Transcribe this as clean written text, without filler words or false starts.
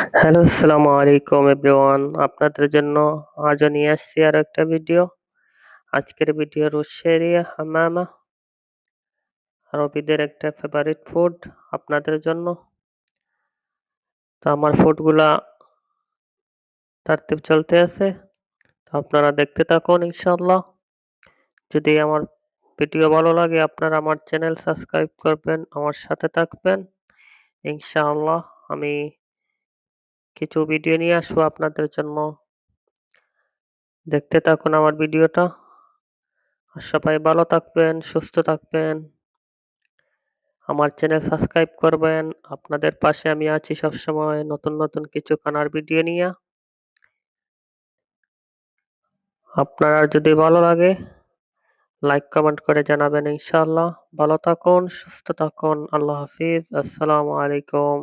Hello, আসসালামু আলাইকুম everyone. আপনাদের জন্য আজও নিয়ে আসছি আরো একটা ভিডিও। আজকের ভিডিওর উৎস এরিয়া হামামা, আরবিদের একটা ফেভারিট ফুড আপনাদের জন্য। তো আমার ফুডগুলা তারতিব চলতে আছে, তো আপনারা দেখতে থাকুন ইনশাআল্লাহ। যদি আমার ভিডিও ভালো লাগে আপনারা আমার চ্যানেল সাবস্ক্রাইব করবেন, আমার সাথে থাকবেন ইনশাআল্লাহ। আমি কিছু ভিডিও নিয়ে আসবো আপনাদের জন্য, দেখতে থাকুন আমার ভিডিওটা। আর সবাই ভালো থাকবেন, সুস্থ থাকবেন, আমার চ্যানেল সাবস্ক্রাইব করবেন। আপনাদের পাশে আমি আছি সবসময় নতুন নতুন কিছু খানার ভিডিও নিয়ে। আপনারা যদি ভালো লাগে লাইক কমেন্ট করে জানাবেন ইনশাআল্লাহ। ভালো থাকুন, সুস্থ থাকুন। আল্লাহ হাফিজ। আসসালামু আলাইকুম।